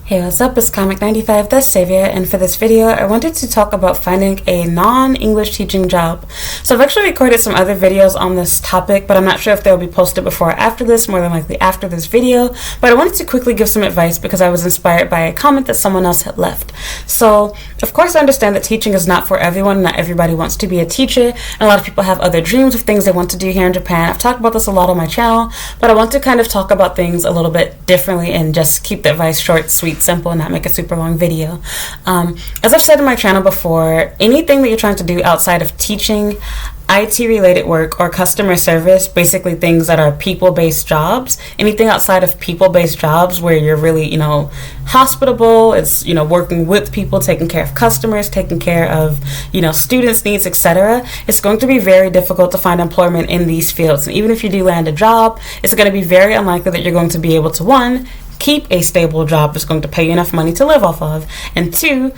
Hey, what's up? It's Comic95 the Savior, and for this video I wanted to talk about finding a non-English teaching job. So I've actually recorded some other videos on this topic, but I'm not sure if they'll be posted before or after this, more than likely after this video. But I wanted to quickly give some advice because I was inspired by a comment that someone else had left. So, of course I understand that teaching is not for everyone. Not everybody wants to be a teacher, and a lot of people have other dreams of things they want to do here in Japan. I've talked about this a lot on my channel, but I want to kind of talk about things a little bit differently and just keep the advice short, sweet, simple, and not make a super long video. As I've said in my channel before, anything that you're trying to do outside of teaching, IT related work, or customer service, basically things that are people-based jobs, anything outside of people-based jobs where you're really, hospitable, it's, working with people, taking care of customers, taking care of, students' needs, etc., it's going to be very difficult to find employment in these fields. And even if you do land a job, it's going to be very unlikely that you're going to be able to, one, keep a stable job that's going to pay you enough money to live off of, and two,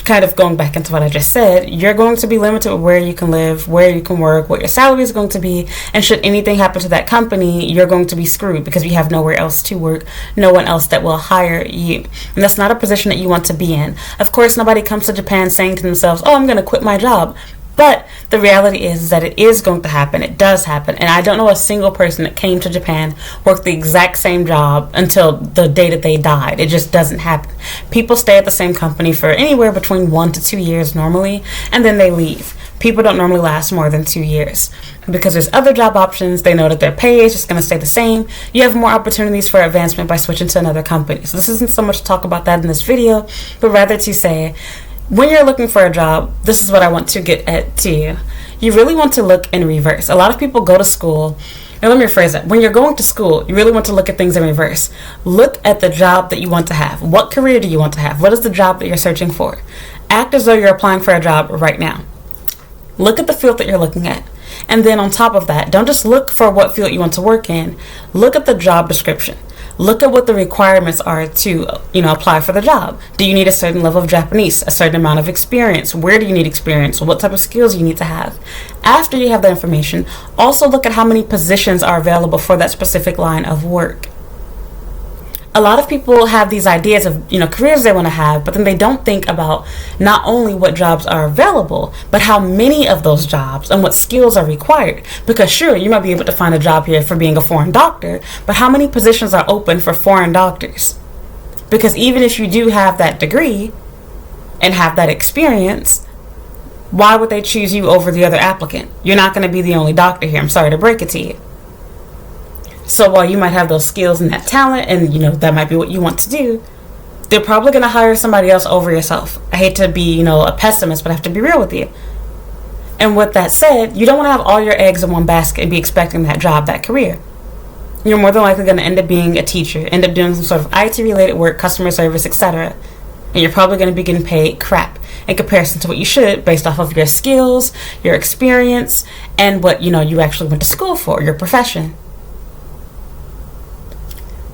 kind of going back into what I just said, you're going to be limited with where you can live, where you can work, what your salary is going to be, and should anything happen to that company, you're going to be screwed because you have nowhere else to work, no one else that will hire you. And that's not a position that you want to be in. Of course, nobody comes to Japan saying to themselves, oh, I'm going to quit my job. But the reality is that it is going to happen. It does happen. And I don't know a single person that came to Japan, worked the exact same job until the day that they died. It just doesn't happen. People stay at the same company for anywhere between 1 to 2 years normally, and then they leave. People don't normally last more than 2 years because there's other job options. They know that their pay is just going to stay the same. You have more opportunities for advancement by switching to another company. So this isn't so much to talk about that in this video, but rather to say, when you're looking for a job, this is what I want to get at to you. You really want to look in reverse. A lot of people go to school, and let me rephrase that. When you're going to school, you really want to look at things in reverse. Look at the job that you want to have. What career do you want to have? What is the job that you're searching for? Act as though you're applying for a job right now. Look at the field that you're looking at. And then on top of that, don't just look for what field you want to work in. Look at the job description. Look at what the requirements are to, apply for the job. Do you need a certain level of Japanese, a certain amount of experience? Where do you need experience? What type of skills you need to have? After you have that information, also look at how many positions are available for that specific line of work. A lot of people have these ideas of, careers they want to have, but then they don't think about not only what jobs are available, but how many of those jobs and what skills are required. Because sure, you might be able to find a job here for being a foreign doctor, but how many positions are open for foreign doctors? Because even if you do have that degree and have that experience, why would they choose you over the other applicant? You're not going to be the only doctor here. I'm sorry to break it to you. So while you might have those skills and that talent, and that might be what you want to do, they're probably going to hire somebody else over yourself. I hate to be, a pessimist, but I have to be real with you. And with that said, you don't want to have all your eggs in one basket and be expecting that job, that career. You're more than likely going to end up being a teacher, end up doing some sort of IT related work, customer service, etc. And you're probably going to be getting paid crap in comparison to what you should based off of your skills, your experience, and what, you actually went to school for, your profession.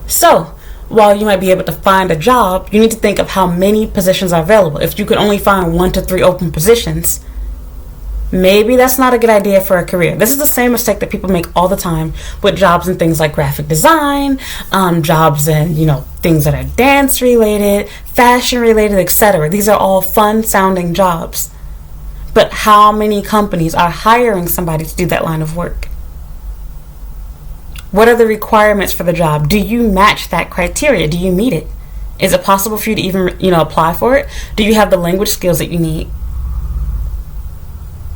So, while you might be able to find a job, you need to think of how many positions are available. If you could only find 1 to 3 open positions, maybe that's not a good idea for a career. This is the same mistake that people make all the time with jobs and things like graphic design, jobs and, things that are dance related, fashion related, etc. These are all fun sounding jobs. But how many companies are hiring somebody to do that line of work? What are the requirements for the job? Do you match that criteria? Do you meet it? Is it possible for you to even, apply for it? Do you have the language skills that you need?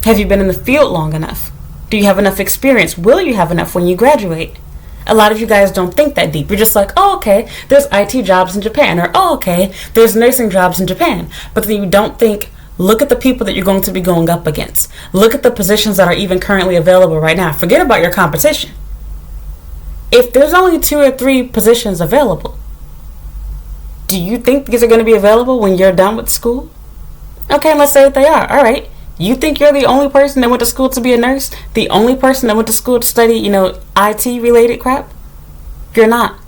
Have you been in the field long enough? Do you have enough experience? Will you have enough when you graduate? A lot of you guys don't think that deep. You're just like, oh, okay, there's IT jobs in Japan, or oh, okay, there's nursing jobs in Japan. But then you don't think, look at the people that you're going to be going up against. Look at the positions that are even currently available right now. Forget about your competition. If there's only 2 or 3 positions available, do you think these are going to be available when you're done with school? Okay, let's say that they are. All right. You think you're the only person that went to school to be a nurse? The only person that went to school to study, IT related crap? You're not.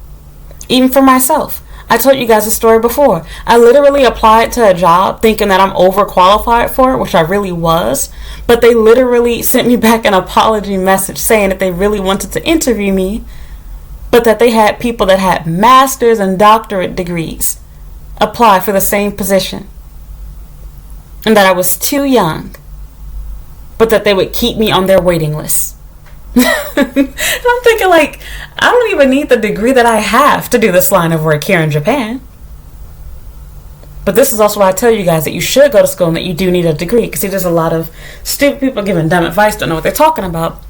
Even for myself. I told you guys a story before. I literally applied to a job thinking that I'm overqualified for it, which I really was. But they literally sent me back an apology message saying that they really wanted to interview me, but that they had people that had master's and doctorate degrees. apply for the same position, and that I was too young, but that they would keep me on their waiting list. And I'm thinking, like, I don't even need the degree that I have to do this line of work here in Japan. But this is also why I tell you guys that you should go to school and that you do need a degree. Because there's a lot of stupid people giving dumb advice, don't know what they're talking about,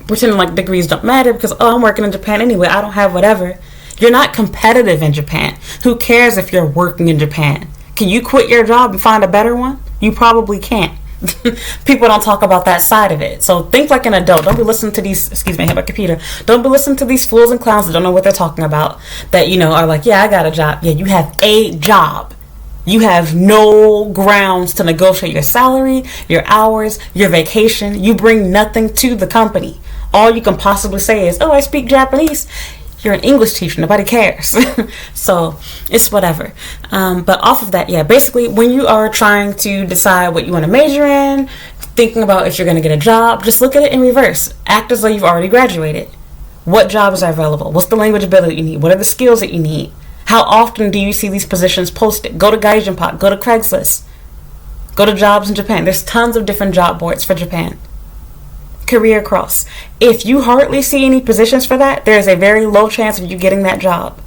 pretending like degrees don't matter because, oh, I'm working in Japan anyway, I don't have whatever. You're not competitive in Japan. Who cares if you're working in Japan? Can you quit your job and find a better one? You probably can't. People don't talk about that side of it. So think like an adult. Don't be listening to these, excuse me, I hit my computer. Don't be listening to these fools and clowns that don't know what they're talking about. That, you know, are like, yeah, I got a job. Yeah, you have a job. You have no grounds to negotiate your salary, your hours, your vacation. You bring nothing to the company. All you can possibly say is, oh, I speak Japanese. You're an English teacher. Nobody cares. So it's whatever. But off of that, yeah, basically when you are trying to decide what you want to major in, thinking about if you're going to get a job, just look at it in reverse. Act as though you've already graduated. What jobs are available? What's the language ability you need? What are the skills that you need? How often do you see these positions posted? Go to Gaijinpot, go to Craigslist, go to jobs in Japan. There's tons of different job boards for Japan. Career Cross. If you hardly see any positions for that, there's a very low chance of you getting that job.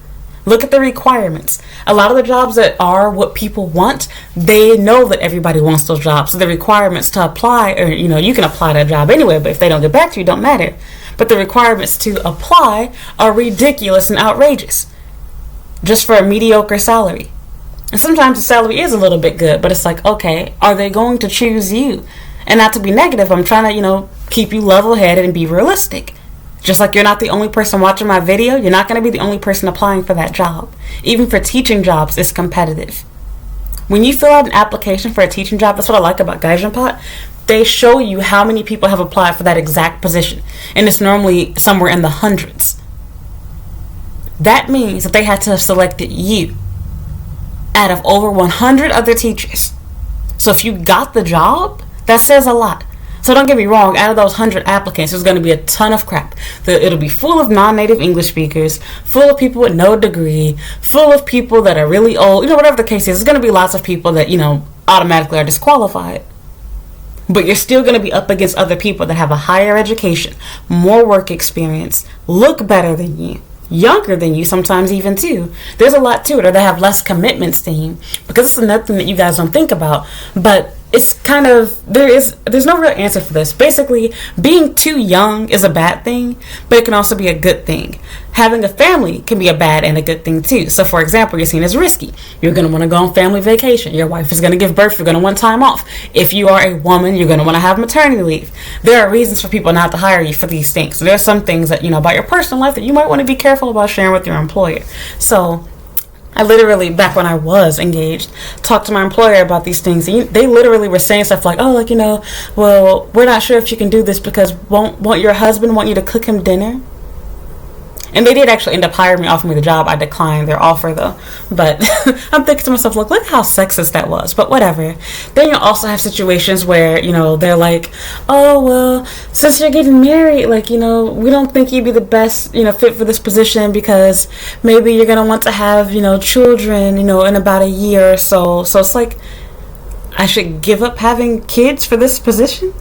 Look at the requirements. A lot of the jobs that are what people want, they know that everybody wants those jobs. So the requirements to apply, or you know, you can apply to a job anyway, but if they don't get back to you, it don't matter. But the requirements to apply are ridiculous and outrageous. Just for a mediocre salary. And sometimes the salary is a little bit good, but it's like, okay, are they going to choose you? And not to be negative, I'm trying to, you know, keep you level-headed and be realistic. Just like you're not the only person watching my video, you're not going to be the only person applying for that job. Even for teaching jobs, it's competitive. When you fill out an application for a teaching job, that's what I like about Gaijinpot. They show you how many people have applied for that exact position. And it's normally somewhere in the hundreds. That means that they had to have selected you out of over 100 other teachers. So if you got the job, that says a lot. So don't get me wrong, out of those 100 applicants, there's going to be a ton of crap. It'll be full of non-native English speakers, full of people with no degree, full of people that are really old, you know, whatever the case is. There's going to be lots of people that, you know, automatically are disqualified. But you're still going to be up against other people that have a higher education, more work experience, look better than you, younger than you, sometimes even too. There's a lot to it, or they have less commitments to you, because it's another thing that you guys don't think about. But it's kind of, there's no real answer for this. Basically, being too young is a bad thing, but it can also be a good thing. Having a family can be a bad and a good thing too. So for example, you're seen as risky. You're going to want to go on family vacation. Your wife is going to give birth. You're going to want time off. If you are a woman, you're going to want to have maternity leave. There are reasons for people not to hire you for these things. So there are some things that, you know, about your personal life that you might want to be careful about sharing with your employer. So I literally, back when I was engaged, talked to my employer about these things. And they literally were saying stuff like, oh, like, you know, well, we're not sure if you can do this because won't your husband want you to cook him dinner? And they did actually end up hiring me, offering me the job. I declined their offer, though. But I'm thinking to myself, look how sexist that was. But whatever. Then you also have situations where, you know, they're like, oh, well, since you're getting married, like, you know, we don't think you'd be the best, you know, fit for this position because maybe you're going to want to have, you know, children, you know, in about a year or so. So it's like, I should give up having kids for this position?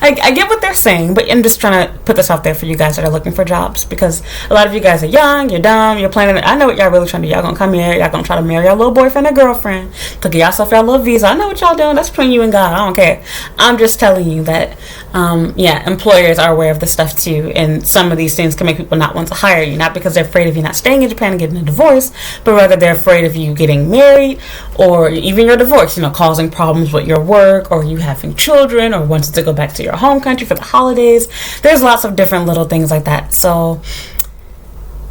I get what they're saying, but I'm just trying to put this out there for you guys that are looking for jobs, because a lot of you guys are young, you're dumb, you're planning. I know what y'all really trying to do. Y'all gonna come here, y'all gonna try to marry your little boyfriend or girlfriend, cook yourself your little visa. I know what y'all doing. That's between you and God. I don't care. I'm just telling you that, yeah, employers are aware of this stuff too, and some of these things can make people not want to hire you, not because they're afraid of you not staying in Japan and getting a divorce, but rather they're afraid of you getting married, or even your divorce, you know, causing problems with your work, or you having children, or wanting to go back to your home country for the holidays. There's lots of different little things like that. So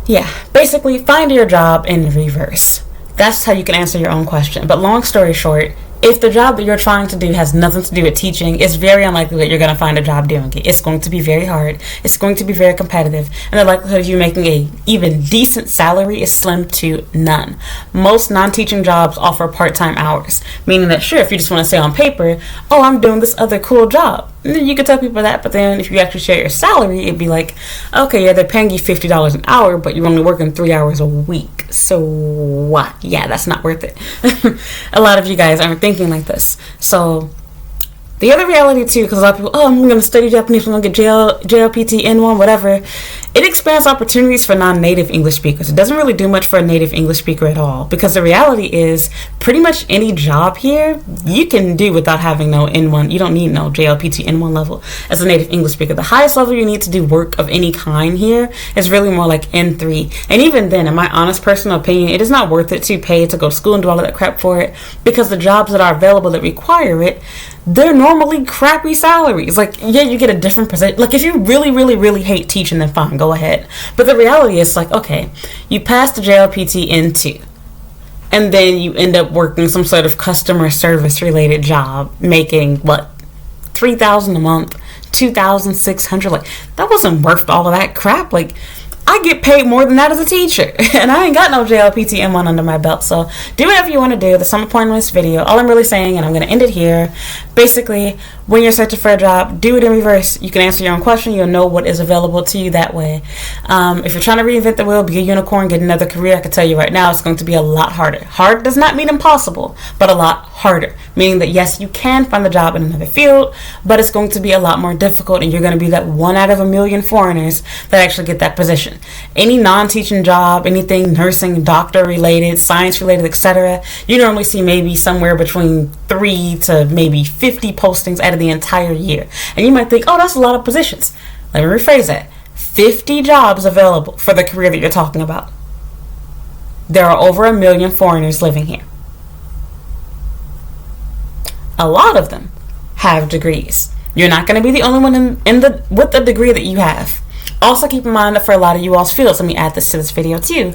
yeah, basically find your job in reverse. That's how you can answer your own question. But long story short, if the job that you're trying to do has nothing to do with teaching, it's very unlikely that you're going to find a job doing it. It's going to be very hard. It's going to be very competitive. And the likelihood of you making a even decent salary is slim to none. Most non-teaching jobs offer part-time hours, meaning that, sure, if you just want to say on paper, oh, I'm doing this other cool job. You could tell people that, but then if you actually share your salary, it'd be like, okay, yeah, they're paying you $50 an hour, but you're only working 3 hours a week. So what? Yeah, that's not worth it. A lot of you guys aren't thinking like this. So the other reality too, because a lot of people, oh, I'm going to study Japanese, I'm going to get JLPT, N1, whatever. It expands opportunities for non-native English speakers. It doesn't really do much for a native English speaker at all, because the reality is pretty much any job here you can do without having no N1. You don't need no JLPT N1 level as a native English speaker. The highest level you need to do work of any kind here is really more like N3. And even then, in my honest personal opinion, it is not worth it to pay to go to school and do all of that crap for it, because the jobs that are available that require it, they're normally crappy salaries. Like, yeah, you get a different percent. Like, if you really, really, really hate teaching, then fine, go ahead. But the reality is, like, okay, you pass the JLPT N2, and then you end up working some sort of customer service related job, making what, $3,000 a month, $2,600. Like, that wasn't worth all of that crap. Like, I get paid more than that as a teacher, and I ain't got no JLPT M1 under my belt. So do whatever you want to do. That's the point of this video. All I'm really saying, and I'm going to end it here, basically, when you're searching for a job, do it in reverse. You can answer your own question. You'll know what is available to you that way. If you're trying to reinvent the wheel, be a unicorn, get another career, I can tell you right now, it's going to be a lot harder. Hard does not mean impossible, but a lot harder. Meaning that, yes, you can find the job in another field, but it's going to be a lot more difficult, and you're going to be that 1 out of 1,000,000 foreigners that actually get that position. Any non-teaching job, anything nursing, doctor related, science related, etc., you normally see maybe somewhere between 3 to maybe 50 postings out of the entire year. And you might think, oh, that's a lot of positions. Let me rephrase that. 50 jobs available for the career that you're talking about. There are over 1,000,000 foreigners living here. A lot of them have degrees. You're not going to be the only one with the degree that you have. Also, keep in mind that for a lot of you all's fields, let me add this to this video too,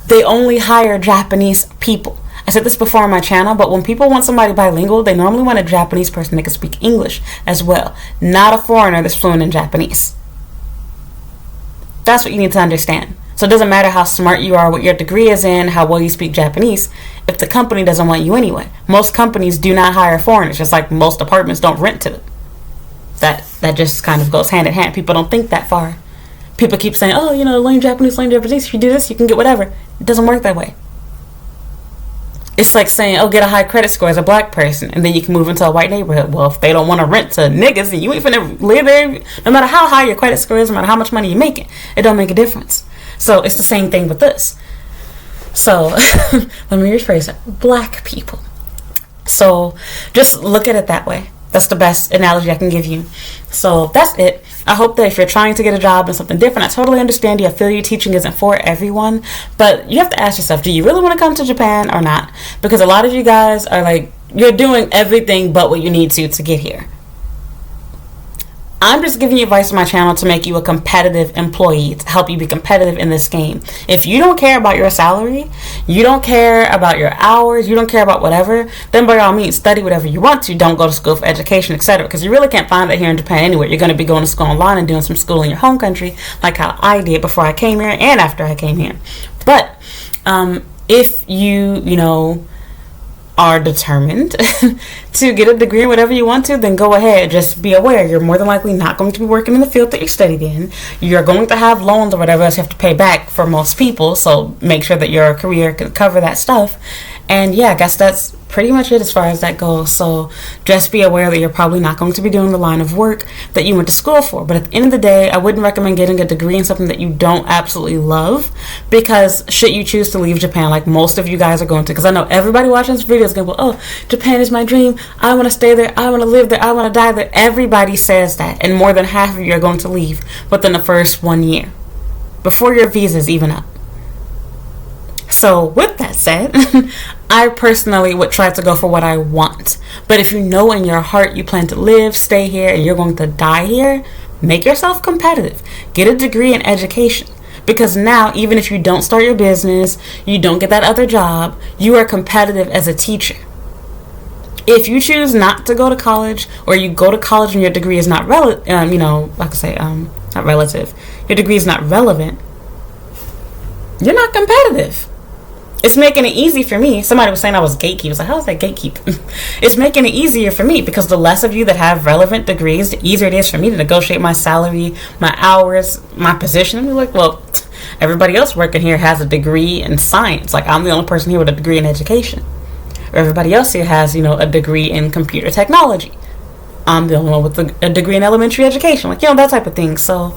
they only hire Japanese people. I said this before on my channel, but when people want somebody bilingual, they normally want a Japanese person that can speak English as well, not a foreigner that's fluent in Japanese. That's what you need to understand. So it doesn't matter how smart you are, what your degree is in, how well you speak Japanese, if the company doesn't want you anyway. Most companies do not hire foreigners, just like most apartments don't rent to them. That just kind of goes hand in hand. People don't think that far. People keep saying, oh, learn Japanese, learn Japanese. If you do this, you can get whatever. It doesn't work that way. It's like saying, oh, get a high credit score as a black person, and then you can move into a white neighborhood. Well, if they don't want to rent to niggas, then you ain't finna live there. No matter how high your credit score is, no matter how much money you're making, it don't make a difference. So it's the same thing with this. So let me rephrase it. Black people. So just look at it that way. That's the best analogy I can give you. So that's it. I hope that if you're trying to get a job in something different, I totally understand you. I feel you, teaching isn't for everyone, but you have to ask yourself, do you really want to come to Japan or not? Because a lot of you guys are like, you're doing everything but what you need to get here. I'm just giving you advice on my channel to make you a competitive employee, to help you be competitive in this game. If you don't care about your salary, you don't care about your hours, you don't care about whatever, then by all means, study whatever you want to. Don't go to school for education, etc. Because you really can't find that here in Japan anywhere. You're going to be going to school online and doing some school in your home country, like how I did before I came here and after I came here. But if you are determined to get a degree in whatever you want to, then go ahead. Just be aware, you're more than likely not going to be working in the field that you studied in. You're going to have loans or whatever else you have to pay back for most people, so make sure that your career can cover that stuff. And yeah, I guess that's pretty much it as far as that goes. So just be aware that you're probably not going to be doing the line of work that you went to school for. But at the end of the day, I wouldn't recommend getting a degree in something that you don't absolutely love, because should you choose to leave Japan, like most of you guys are going to, because I know everybody watching this video is going to go, oh, Japan is my dream, I want to stay there, I want to live there, I want to die there. Everybody says that, and more than half of you are going to leave within the first 1 year, before your visa is even up. So with that said, I personally would try to go for what I want. But if you know in your heart you plan to live, stay here, and you're going to die here, make yourself competitive. Get a degree in education. Because now, even if you don't start your business, you don't get that other job, you are competitive as a teacher. If you choose not to go to college, or you go to college and your degree is not not relative, your degree is not relevant, you're not competitive. It's making it easy for me. Somebody was saying I was gatekeep. I was like, how is that gatekeep? It's making it easier for me because the less of you that have relevant degrees, the easier it is for me to negotiate my salary, my hours, my position. And be like, well, everybody else working here has a degree in science. Like, I'm the only person here with a degree in education. Or everybody else here has, a degree in computer technology. I'm the only one with a degree in elementary education. Like, that type of thing. So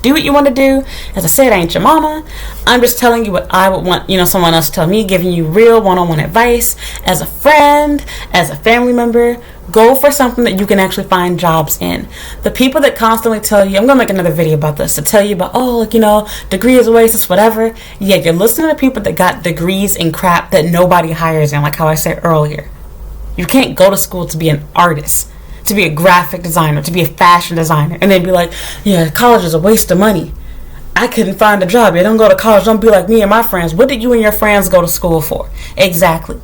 do what you want to do. As I said, I ain't your mama. I'm just telling you what I would want, someone else to tell me, giving you real one-on-one advice. As a friend, as a family member, go for something that you can actually find jobs in. The people that constantly tell you, I'm going to make another video about this, to tell you about, degree is a waste, it's whatever. Yeah, you're listening to people that got degrees in crap that nobody hires in, like how I said earlier. You can't go to school to be an artist, to be a graphic designer, to be a fashion designer, and then be like, yeah, college is a waste of money. I couldn't find a job. You don't go to college. Don't be like me and my friends. What did you and your friends go to school for? Exactly.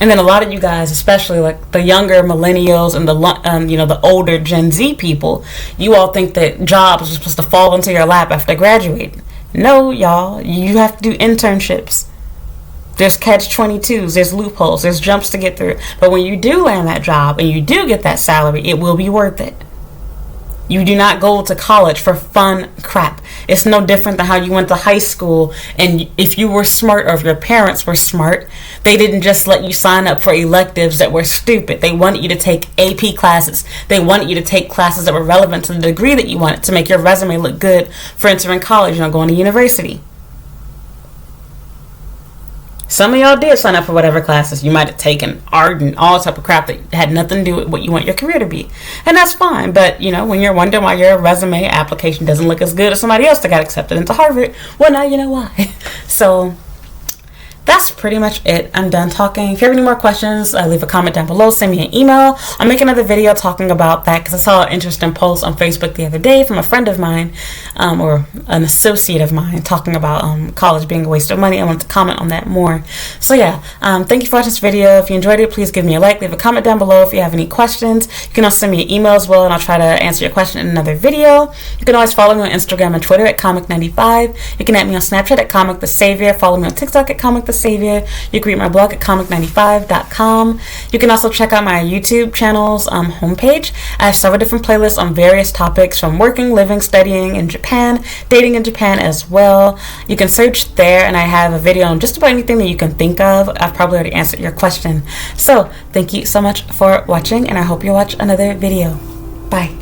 And then a lot of you guys, especially like the younger millennials and the older Gen Z people, you all think that jobs are supposed to fall into your lap after graduating. No, y'all. You have to do internships. There's catch-22s, there's loopholes, there's jumps to get through. But when you do land that job and you do get that salary, it will be worth it. You do not go to college for fun crap. It's no different than how you went to high school, and if you were smart or if your parents were smart, they didn't just let you sign up for electives that were stupid. They wanted you to take AP classes. They wanted you to take classes that were relevant to the degree that you wanted to make your resume look good for entering college, going to university. Some of y'all did sign up for whatever classes you might have taken, art and all type of crap that had nothing to do with what you want your career to be. And that's fine. But, when you're wondering why your resume application doesn't look as good as somebody else that got accepted into Harvard, well, now you know why. So that's pretty much it. I'm done talking. If you have any more questions, leave a comment down below. Send me an email. I'll make another video talking about that because I saw an interesting post on Facebook the other day from a friend of mine, or an associate of mine, talking about college being a waste of money. I wanted to comment on that more. So yeah, thank you for watching this video. If you enjoyed it, please give me a like. Leave a comment down below if you have any questions. You can also send me an email as well, and I'll try to answer your question in another video. You can always follow me on Instagram and Twitter at Comic95. You can add me on Snapchat at Comic the Savior. Follow me on TikTok at Comic the Savior. You can read my blog at comic95.com. You can also check out my YouTube channel's homepage. I have several different playlists on various topics, from working, living, studying in Japan, dating in Japan as well. You can search there, and I have a video on just about anything that you can think of. I've probably already answered your question. So thank you so much for watching, and I hope you watch another video. Bye.